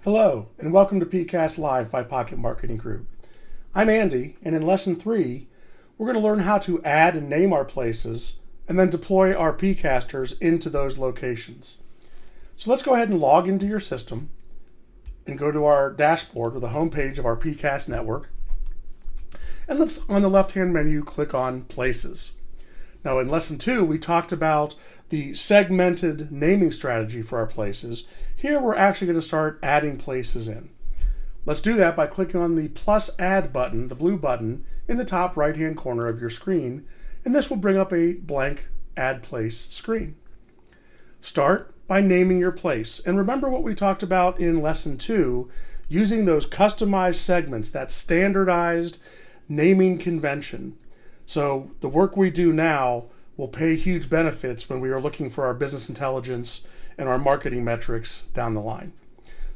Hello, and welcome to PCast Live by Pocket Marketing Group. I'm Andy, and in Lesson 3, we're going to learn how to add and name our places and then deploy our PCasters into those locations. So let's go ahead and log into your system and go to our dashboard or the home page of our PCast network. And let's, on the left-hand menu, click on Places. Now, in Lesson 2, we talked about the segmented naming strategy for our places. Here, we're actually going to start adding places in. Let's do that by clicking on the plus add button, the blue button, in the top right-hand corner of your screen, and this will bring up a blank Add Place screen. Start by naming your place. And remember what we talked about in Lesson 2, using those customized segments, that standardized naming convention. So the work we do now will pay huge benefits when we are looking for our business intelligence and our marketing metrics down the line.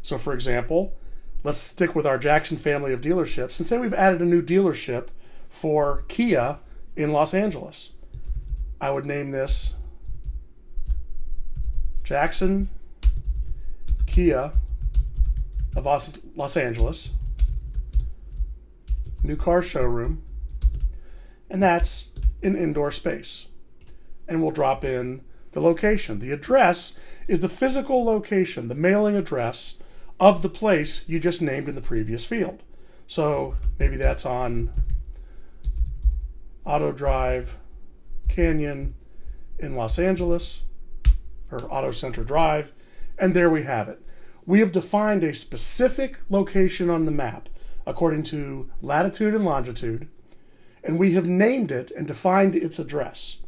So for example, let's stick with our Jackson family of dealerships and say we've added a new dealership for Kia in Los Angeles. I would name this Jackson Kia of Los Angeles, new car showroom, and that's an indoor space. And we'll drop in the location. The address is the physical location, the mailing address of the place you just named in the previous field. So maybe that's on Auto Drive Canyon in Los Angeles, or Auto Center Drive, and there we have it. We have defined a specific location on the map according to latitude and longitude, and we have named it and defined its address.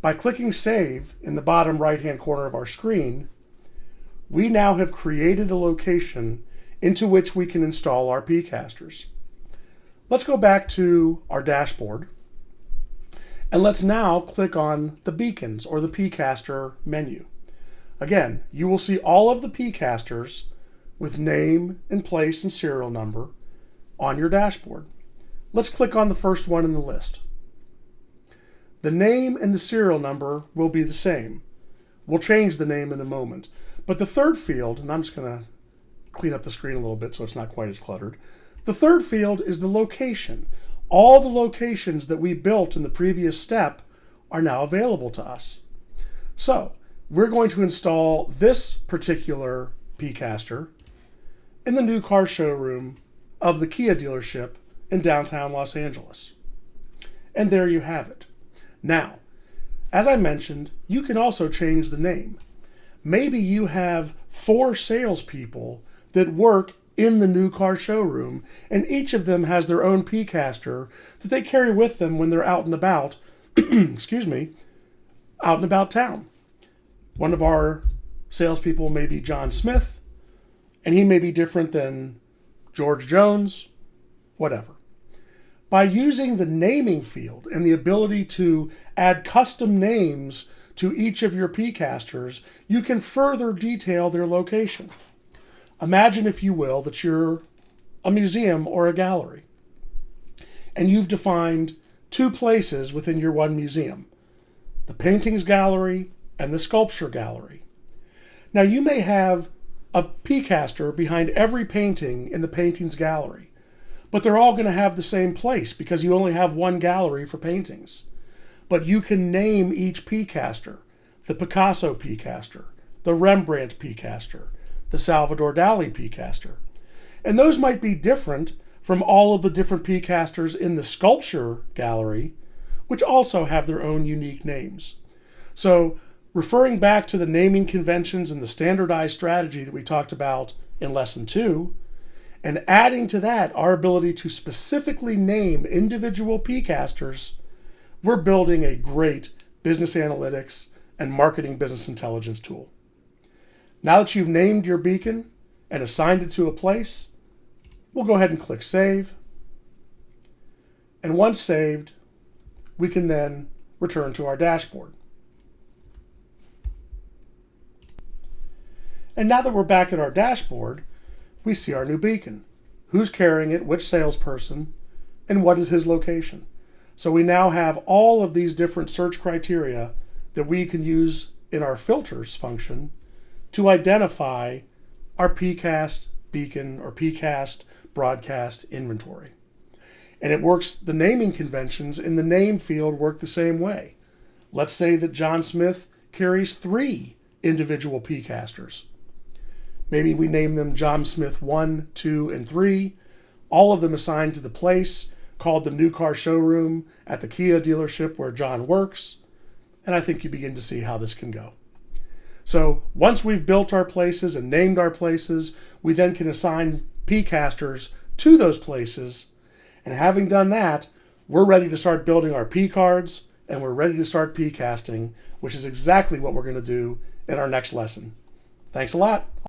By clicking Save in the bottom right-hand corner of our screen, we now have created a location into which we can install our PCasters. Let's go back to our dashboard, and let's now click on the beacons or the PCaster menu. Again, you will see all of the PCasters with name and place and serial number on your dashboard. Let's click on the first one in the list. The name and the serial number will be the same. We'll change the name in a moment. But the third field, and I'm just going to clean up the screen a little bit so it's not quite as cluttered. The third field is the location. All the locations that we built in the previous step are now available to us. So we're going to install this particular PCaster in the new car showroom of the Kia dealership in downtown Los Angeles. And there you have it. Now, as I mentioned, you can also change the name. Maybe you have 4 salespeople that work in the new car showroom, and each of them has their own PCaster that they carry with them when they're out and about, excuse me, out and about town. One of our salespeople may be John Smith, and he may be different than George Jones, whatever. By using the naming field and the ability to add custom names to each of your PCasters, you can further detail their location. Imagine, if you will, that you're a museum or a gallery, and you've defined 2 places within your one museum, the paintings gallery and the sculpture gallery. Now, you may have a PCaster behind every painting in the paintings gallery, but they're all going to have the same place because you only have one gallery for paintings. But you can name each PCaster: the Picasso PCaster, the Rembrandt PCaster, the Salvador Dali PCaster. And those might be different from all of the different PCasters in the sculpture gallery, which also have their own unique names. So, referring back to the naming conventions and the standardized strategy that we talked about in Lesson 2, and adding to that our ability to specifically name individual PCasters, we're building a great business analytics and marketing business intelligence tool. Now that you've named your beacon and assigned it to a place, we'll go ahead and click Save. And once saved, we can then return to our dashboard. And now that we're back at our dashboard, we see our new beacon. Who's carrying it, which salesperson, and what is his location. So we now have all of these different search criteria that we can use in our filters function to identify our PCast beacon or PCast broadcast inventory. And it works, the naming conventions in the name field work the same way. Let's say that John Smith carries 3 individual PCasters. Maybe we name them John Smith 1, 2, and 3, all of them assigned to the place called the New Car Showroom at the Kia dealership where John works. And I think you begin to see how this can go. So once we've built our places and named our places, we then can assign PCasters to those places. And having done that, we're ready to start building our P cards and we're ready to start PCasting, which is exactly what we're going to do in our next lesson. Thanks a lot.